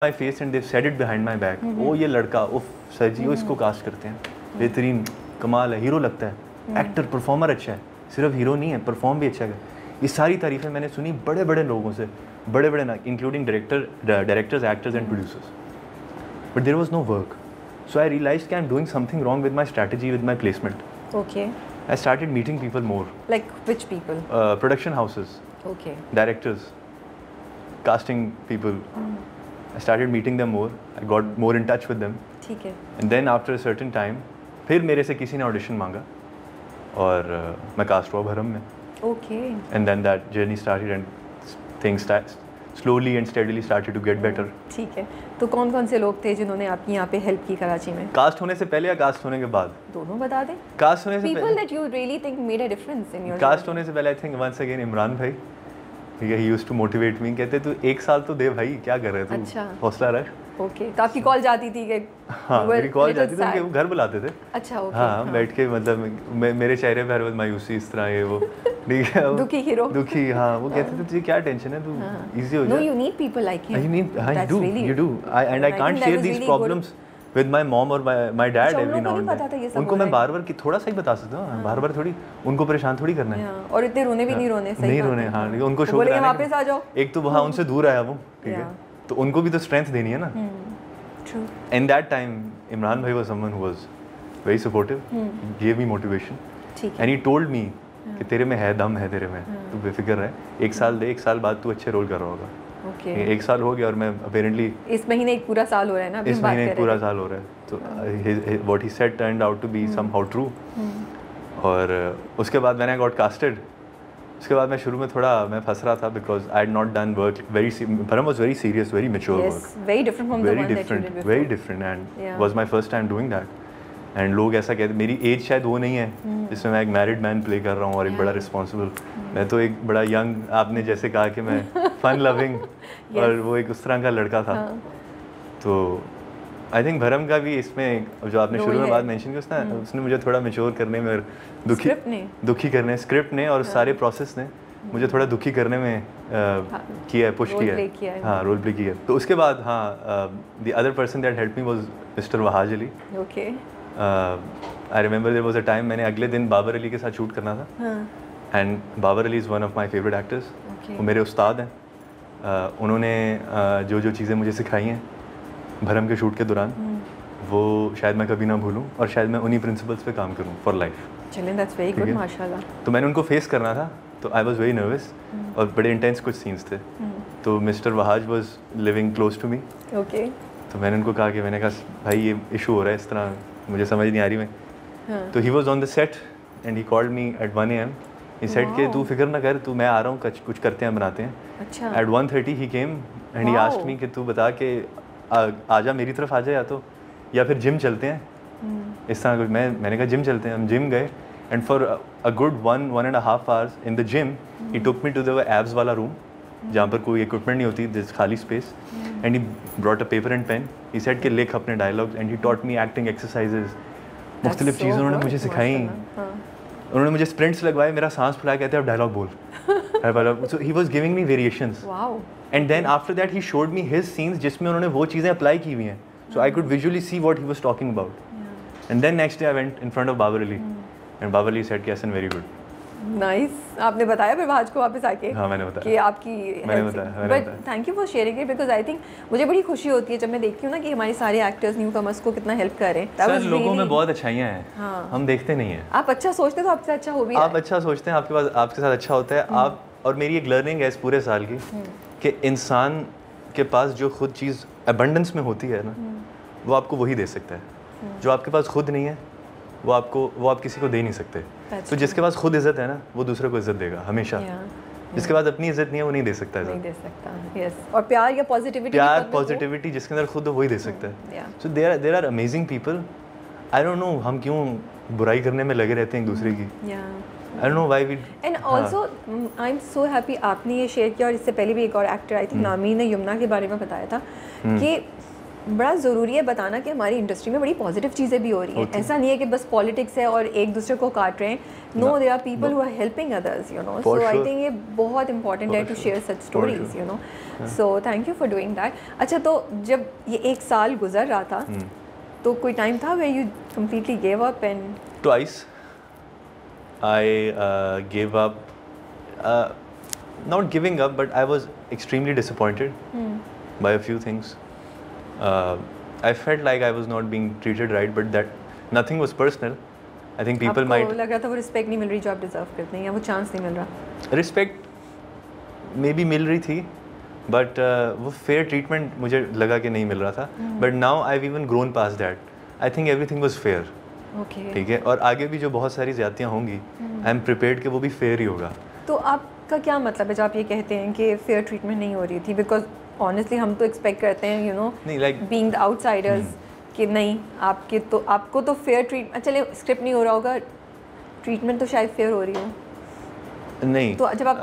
My face and they said it behind my back, ओ ये लड़का उफ सर जी, वो इसको कास्ट करते हैं, बेहतरीन कमाल है, हीरो लगता है, एक्टर परफॉर्मर अच्छा है, सिर्फ हीरो नहीं है, परफॉर्म भी अच्छा है। ये सारी तारीफ़ें मैंने सुनी बड़े बड़े लोगों से, बड़े बड़े ना, including directors, actors and producers, but there was no work. So I realized that I'm doing something wrong with my strategy, with my placement. Okay. I started meeting people more. Like which people? Production houses. Okay. Directors. Casting people. I started meeting them more. I got more in touch with them. ठीक है. And then after a certain time, फिर मेरे से किसी ने audition मांगा और मैं cast हुआ भरम में. Okay. And then that journey started and things slowly and steadily started to get better. ठीक है. तो कौन कौन से लोग थे जिन्होंने आपकी यहाँ पे हेल्प की कराची में? कास्ट होने से पहले या कास्ट होने के बाद? दोनों बता दें. कास्ट होने से पहले. People that you really think made a difference in your. Cast होने से पहले I think once again Imran भाई, ठीक है, he used to motivate me, कहते तू एक साल तो दे भाई, क्या कर रहे तू? अच्छा. हौसला रख. ओके. तो आपकी कॉल जाती थी कि? हाँ, मेरी कॉल जाती थी कि वो घर बुलाते थे. अच्छा. ओके. हाँ, बैठ के मतलब मेरे चेहरे पे हर वक्त मायूसी इस तरह ये वो, ठीक है, दुखी हीरो, दुखी. हाँ, वो कहते थे तुझे क्या टेंशन है, तू इजी हो जा. No, you need people like him. You do. And I can't share these problems with my mom or my dad every now and then. उनको मैं बार-बार कि थोड़ा सा ही बता सकता हूँ, बार-बार थोड़ी उनको परेशान थोड़ी करना है. और इतने रोने भी नहीं रोने, सही नहीं रोने. हाँ, उनको शो कराने. वापस आ जाओ. एक तो वहाँ उनसे दूर आया वो, ठीक है, तो उनको भी तो स्ट्रेंथ देनी है ना. True. In that time, Imran bhai was someone who was very supportive, gave me motivation, and he told me कि तेरे में है दम है, तेरे में, तू बेफिक्र रह, एक साल दे, एक साल बाद तू अच्छे रोल कर रहा होगा. Okay. एक साल हो गया और मैं apparently इस महीने एक पूरा साल हो रहा है ना, इस महीने एक पूरा साल हो रहा है, तो what he said turned out to be somehow true. और उसके बाद when I got casted, उसके बाद मैं शुरू में थोड़ा मैं फंस रहा था because I had not done work very. Bharam was very serious, very mature work. Yes, very different from the one that you did before. Very different, and was my first time doing that. And लोग ऐसा कहते, मेरी as शायद वो नहीं है जिसमें मैं एक मैरिड मैन प्ले कर रहा हूँ और एक बड़ा रिस्पॉन्सिबल. मैं तो एक बड़ा यंग, आपने जैसे कहा कि मैं फन लविंग, और वो एक उस तरह का लड़का था. तो आई थिंक भरम का भी इसमें जो आपने शुरू में बात मेंशन की, उसने मुझे थोड़ा मैच्योर करने में, दुखी करने, स्क्रिप्ट ने और सारे प्रोसेस ने मुझे थोड़ा दुखी करने में किया है, पुश किया है. हाँ, रोल प्ले किया है. तो उसके बाद हाँ, the other person that help me was mister Wahaj Ali. Okay. I remember there was a time, मैंने अगले दिन बाबर अली के साथ शूट करना था, and Babar Ali is one of my favourite actors. वो मेरे उस्ताद हैं. उन्होंने जो जो चीज़ें मुझे सिखाई हैं भरम के शूट के दौरान, वो शायद मैं कभी ना भूलूं, और शायद मैं उन्हीं प्रिंसिपल्स पे काम करूं फॉर लाइफ. चलें, दैट्स वेरी गुड, माशाल्लाह. तो मैंने उनको फेस करना था, तो आई वाज वेरी नर्वस, और बड़े इंटेंस कुछ सीन्स थे. तो mister Wahaj was living close to me. Okay. तो मैंने उनको कहा कि मैंने कहा भाई ये इशू हो रहा है, इस तरह मुझे समझ नहीं आ रही मैं. तो he was on the set and he called me at 1 AM. He said कि तू फिक्र ना कर, तू, मैं आ रहा हूँ, कुछ करते हैं, बनाते हैं. अच्छा. At 1:30 he came and he asked me कि तू बता के आजा मेरी तरफ आ जा, या फिर जिम चलते हैं. इस तरह कुछ. मैंने कहा जिम चलते हैं. हम जिम गए, and for a good 1.5 hours in the gym he took me to the abs वाला रूम, जहाँ पर कोई इक्विपमेंट नहीं होती, दिस खाली space, and he brought a paper and pen. He said कि लिख अपने dialogues, and he taught me acting exercises. मुख्तलिफ चीज़ें उन्होंने मुझे सिखाई. उन्होंने मुझे स्प्रिंट्स लगवाए, मेरा सांस फुलाया, कहते हैं अब डायलॉग बोल. So he was giving me variations. Wow. And then after that he showed me his scenes जिसमें उन्होंने वो चीज़ें अप्लाई की हुई हैं. So I could visually see what he was talking about. And then next day I went in front of Babar Ali. And Babar Ali said, "Yes, and very good." Nice. आपने बताया फिर वहाज को वापस आके? हाँ, मैंने बताया कि आपकी, मैंने बताया. But thank you for sharing it, because I think मुझे बड़ी खुशी होती है जब मैं देखती हूँ ना कि हमारे सारे एक्टर्स न्यू कमर्स को कितना हेल्प कर रहे हैं. सर, लोगों में बहुत अच्छाइयाँ हैं. हाँ. हम देखते नहीं हैं. आप अच्छा सोचते तो आपसे अच्छा हो भी. आप अच्छा सोचते हैं, आपके साथ अच्छा होता है. आप, और मेरी एक लर्निंग है इस पूरे साल की, कि इंसान के पास जो खुद चीज़ एबंडेंस में होती है ना, वो आपको वही दे सकता है. जो आपके पास खुद नहीं है, वो आप किसी को दे नहीं सकते. तो जिसके पास खुद इज़्ज़त है ना, वो दूसरे को इज़्ज़त देगा हमेशा. जिसके पास अपनी इज़्ज़त नहीं है, वो नहीं दे सकता. नहीं दे सकता. यस. और प्यार या पॉजिटिविटी जिसके अंदर खुद वही दे सकता है. So there are amazing people. I don't know हम क्यों बुराई करने में लगे रहते हैं एक दूसरे की. I don't know why we. And also, I'm so happy आपने ये शेयर किया, और इससे पहले भी एक और एक्टर, आई थिंक नामीन ने यमुना के बारे में बताया था कि बड़ा ज़रूरी है बताना कि हमारी इंडस्ट्री में बड़ी पॉजिटिव चीज़ें भी हो रही हैं। ऐसा नहीं है कि बस पॉलिटिक्स है और एक दूसरे को काट रहे हैं। No, there are people who are helping others, you know. So I think ये बहुत इंपॉर्टेंट है to share such stories, you know. So thank you for doing that. अच्छा, तो जब ये 1 साल गुजर रहा था तो कोई टाइम था where you completely give up? And twice I give up, not giving up, but I was extremely disappointed by a few things. I felt like I was not being treated right, but that nothing was personal. I think people might. आपको लग रहा था वो respect नहीं मिल रही जो आप deserve करते हैं, या वो चांस नहीं मिल रहा? रिस्पेक्ट मे बी मिल रही थी, बट वो फेयर ट्रीटमेंट मुझे लगा कि नहीं मिल रहा था. But now I have even grown pass that. I think everything was fair. Okay, ठीक है, और आगे भी जो बहुत सारी ज़्यादतियाँ होंगी, आई एम प्रिपेयर्ड कि वो भी फेयर ही होगा. तो आपका क्या मतलब है जब आप ये कहते हैं कि फेयर ट्रीटमेंट नहीं हो रही थी? बिकॉज ऑनेस्टली हम तो एक्सपेक्ट करते हैं, यू नो, नहीं, लाइक बीइंग द आउटसाइडर्स, कि नहीं आपको तो फेयर ट्रीटमेंट, चले स्क्रिप्ट नहीं हो रहा होगा, ट्रीटमेंट तो शायद फेयर हो रही हो. नहीं, तो जब आप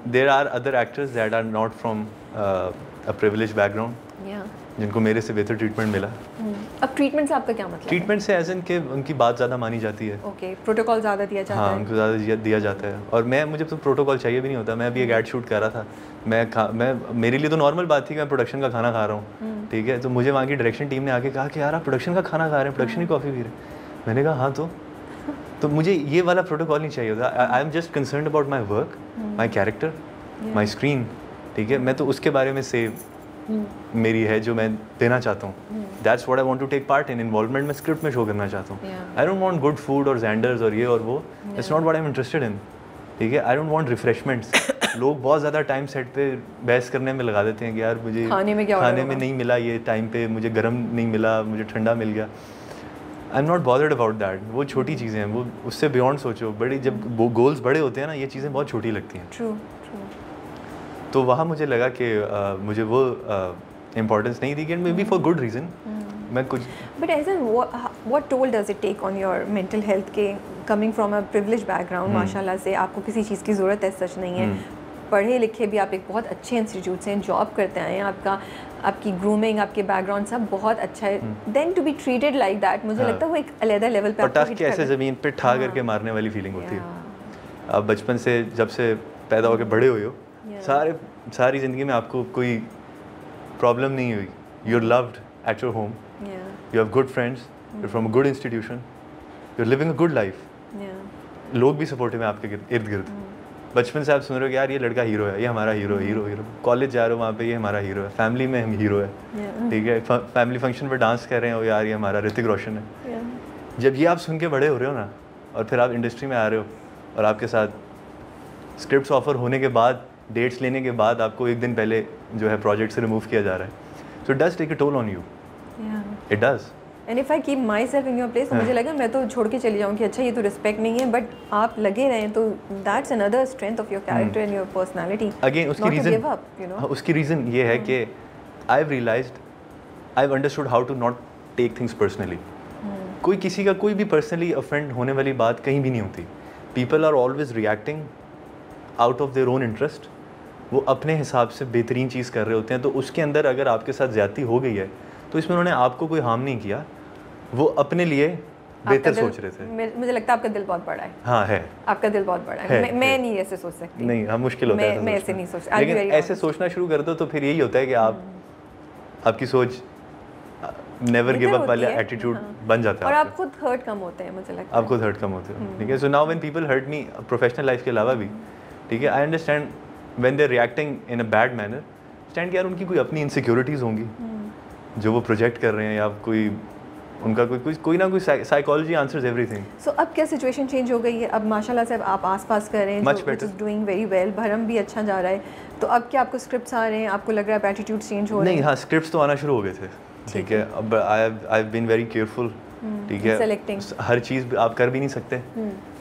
there are other actors that are not from a privilege background, जिनको मेरे से बेहतर ट्रीटमेंट मिला. अब ट्रीटमेंट से आपका क्या मतलब? ट्रीटमेंट से एज इन के उनकी बात ज़्यादा मानी जाती है. ओके, प्रोटोकॉल ज़्यादा दिया जाता है. हाँ, उनको ज़्यादा दिया जाता है. और मुझे तो प्रोटोकॉल चाहिए भी नहीं होता. मैं अभी एक ऐड शूट कर रहा था. मैं मेरे लिए तो नॉर्मल बात थी कि मैं प्रोडक्शन का खाना खा रहा हूँ. ठीक है, तो मुझे वहाँ की डायरेक्शन टीम ने आके कहा कि यार आप प्रोडक्शन का खाना खा रहे हैं, प्रोडक्शन की कॉफ़ी पी रहे हैं. मैंने कहा हाँ, तो मुझे ये वाला प्रोटोकॉल नहीं चाहिए होता. I am just concerned about my work, my character, my screen. ठीक है, मैं तो उसके बारे में से मेरी है जो मैं देना चाहता हूँ. That's what I want to take part in. Involvement में स्क्रिप्ट में शो करना चाहता हूँ. I don't want good food और जैंडर्स और ये और वो. It's not what I am interested in. ठीक है, आई डोंट वांट रिफ्रेशमेंट्स. लोग बहुत ज़्यादा टाइम सेट पे बहस करने में लगा देते हैं कि यार मुझे खाने में नहीं मिला ये टाइम पे, मुझे गर्म नहीं मिला, मुझे ठंडा मिल गया. I am not bothered about that. वो छोटी चीज़ें हैं, वो उससे बियॉन्ड सोचो. बड़ी जब वो गोल्स बड़े होते हैं ना, ये चीज़ें बहुत छोटी लगती हैं. ट्रू. तो वहाँ मुझे लगा कि मुझे वो इम्पोर्टेंस नहीं दी, maybe for good reason. मैं कुछ but as an what toll does it take on your mental health के coming from a privilege background? माशाल्लाह से आपको किसी चीज़ की ज़रूरत है सच नहीं है. पढ़े लिखे भी आप एक बहुत अच्छे इंस्टीट्यूट से जॉब करते आए हैं. आपकी ग्रूमिंग, आपके बैकग्राउंड सब बहुत अच्छा है. Then to be treated like that, मुझे लगता है वो एक अलग लेवल पे आपको हिट ऐसे ज़मीन पे ठा करके मारने वाली फीलिंग होती है. आप बचपन से जब से पैदा होकर बड़े हुए हो, सारी ज़िंदगी में आपको कोई प्रॉब्लम नहीं हुई. You are loved at your home, you have good friends, you are from a good institution, you are living a good life. लोग भी सपोर्टिव हैं आपके इर्द गिर्द. बचपन से आप सुन रहे हो कि यार ये लड़का हीरो है, ये हमारा हीरो है, हीरो. कॉलेज जा रहे हो वहाँ पे ये हमारा हीरो है. फैमिली में हम हीरो है. ठीक है, फैमिली फंक्शन पर डांस कर रहे हो, यार ये हमारा ऋतिक रोशन है. जब ये आप सुन के बड़े हो रहे हो ना, और फिर आप इंडस्ट्री में आ रहे हो और आपके साथ स्क्रिप्ट्स ऑफर होने के बाद, डेट्स लेने के बाद आपको एक दिन पहले जो है प्रोजेक्ट से रिमूव किया जा रहा है. So it does take a toll on you. It does. And if I keep myself in your place, तो मुझे लगा मैं तो छोड़ के चली जाऊँ कि अच्छा ये तो रिस्पेक्ट नहीं है, बट आप लगे रहें तो that's another strength of your character and your personality. Again उसकी रीज़न ये है कि I have realised, I have understood how to not take things personally. कोई किसी का कोई भी पर्सनली ऑफेंड होने वाली बात कहीं भी नहीं होती. People are always reacting out of their own interest. वो अपने हिसाब से बेहतरीन चीज़ कर रहे होते हैं. तो उसके अंदर अगर आपके साथ ज़्यादती हो गई है तो इसमें उन्होंने आपको कोई हार्म नहीं किया, वो अपने लिए बेहतर सोच रहे थे. मुझे लगता है आपका दिल बहुत बड़ा है. हाँ है, आपका दिल बहुत बड़ा है. मैं नहीं ऐसे सोच सकती. नहीं, हाँ मुश्किल होता है. मैं ऐसे नहीं सोच. लेकिन ऐसे सोचना शुरू कर दो तो फिर यही होता है कि आपकी सोच नेवर गिव अप वाला एटीट्यूड बन जाता है. और आप खुद हर्ट कम होते हैं, मुझे लगता है. आप खुद हर्ट कम होते हो. ठीक है. So now when people hurt me professional life के अलावा भी, ठीक है, I understand when they are reacting in a bad manner. Stand कि यार उनकी कोई अपनी इनसिक्योरिटीज़ होंगी जो वो प्रोजेक्ट कर रहे हैं, या कोई उनका कोई ना कोई साइकोलॉजी आंसर्स एवरीथिंग. सो अब क्या सिचुएशन चेंज हो गई है? अब माशाल्लाह से आप आस-पास कर रहे हैं, which is doing very well. भरम भी अच्छा जा रहा है. तो अब क्या आपको स्क्रिप्ट्स आ रहे हैं? आपको लग रहा है एटीट्यूड चेंज हो रहे हैं? नहीं, हाँ स्क्रिप्ट्स तो आना शुरू हो गए थे. ठीक है. अब I have been very careful. ठीक है, सेलेक्टिंग हर चीज़ आप कर भी नहीं सकते.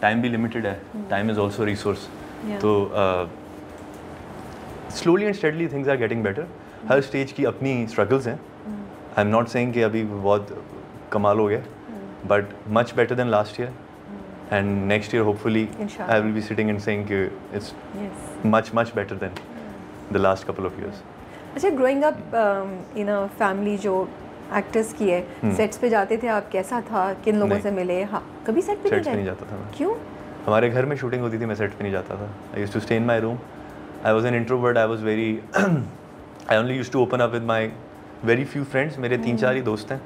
टाइम भी लिमिटेड है. Time is also resource. तो slowly and steadily things are getting better. हर स्टेज की अपनी स्ट्रगल्स हैं. आई एम नॉट सेइंग कि अभी बहुत कमाल हो गया, but much better than last year. And next year hopefully I will be sitting and saying कि it's much better than the last couple of years. अच्छा, growing up in a family जो actors की है, sets पे जाते थे आप, कैसा था, किन लोगों से मिले? हाँ, कभी सेट पे नहीं जाता था मैं। क्यों? हमारे घर में शूटिंग होती थी, मैं सेट पे नहीं जाता था। I used to stay in my room. I was an introvert, I was very I only used to open up with my very few friends. मेरे 3-4 ही दोस्त हैं।